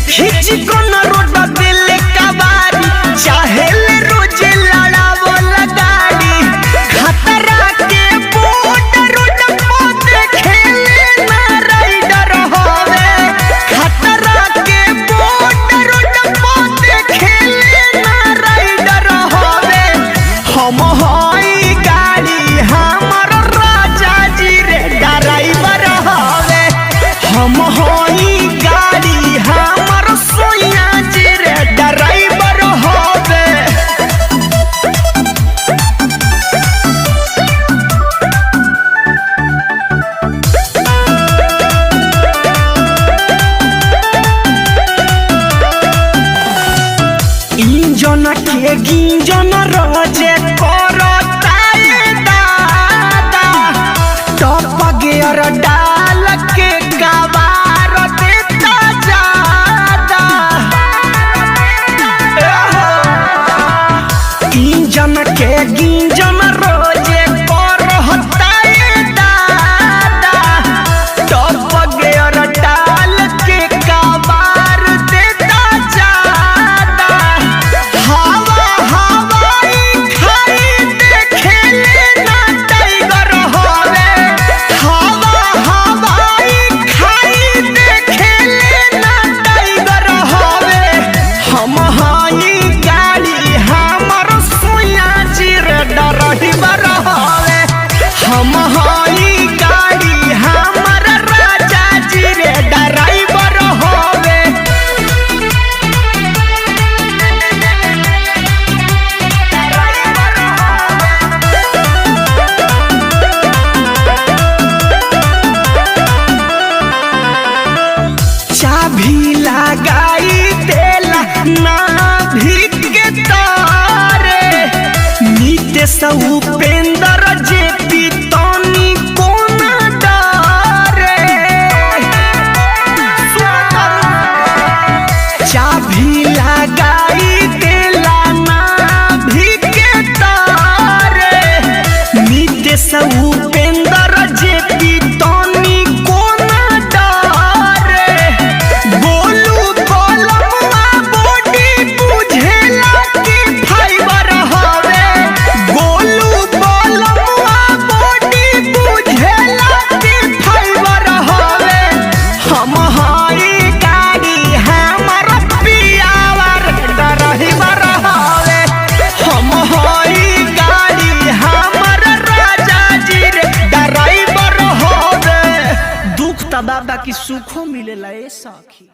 खींच कोन रोड दिल कबारी चाहे ले रोज लड़ावो लगाड़ी खतरा के बोट रोड पे खेले ना राइडर होवे खतरा के बोट रोड पे खेले ना राइडर होवे हम होई गाड़ी हमर राजा जी रे ड्राइवर होवे हम होई गाड़ी हमर सोया जी रे ड्राइवर होवे इंजन के गिंजन रोजे करताए दादा टॉप गियर डाल के गवार देता जादा इंजन के गिंजन रोजे करताए दादा टॉप गियर डाल के गवार देता जादा हवा हवाई खाई देखेले ना टाइगर होवे हवा हवाई खाई देखेले ना टाइगर होवे हम हाई गाड़ी हमर सोया जी रे ड्राइवर होवे हम हाई गाड़ी हमर राजा जी रे ड्राइवर होवे चाबी लगाई देला ना भीग के तारे नीते से उपेंद्र जे पितनी कोना डारे चाबी लगाई देला ना भीग के तारे नीते से उपेंद्र जे पितनी कोना डारे बोलू बोलवा बॉडी बुझेला कि फाइबर होवे बोलू बोलवा बॉडी बुझेला कि फाइबर होवे हम हाई गाड़ी हमर पियावर ड्राइवर होवे हम हाई गाड़ी हमर राजा जी रे ड्राइवर होवे दुख त दादा की सुखो मिलेला ए सखी।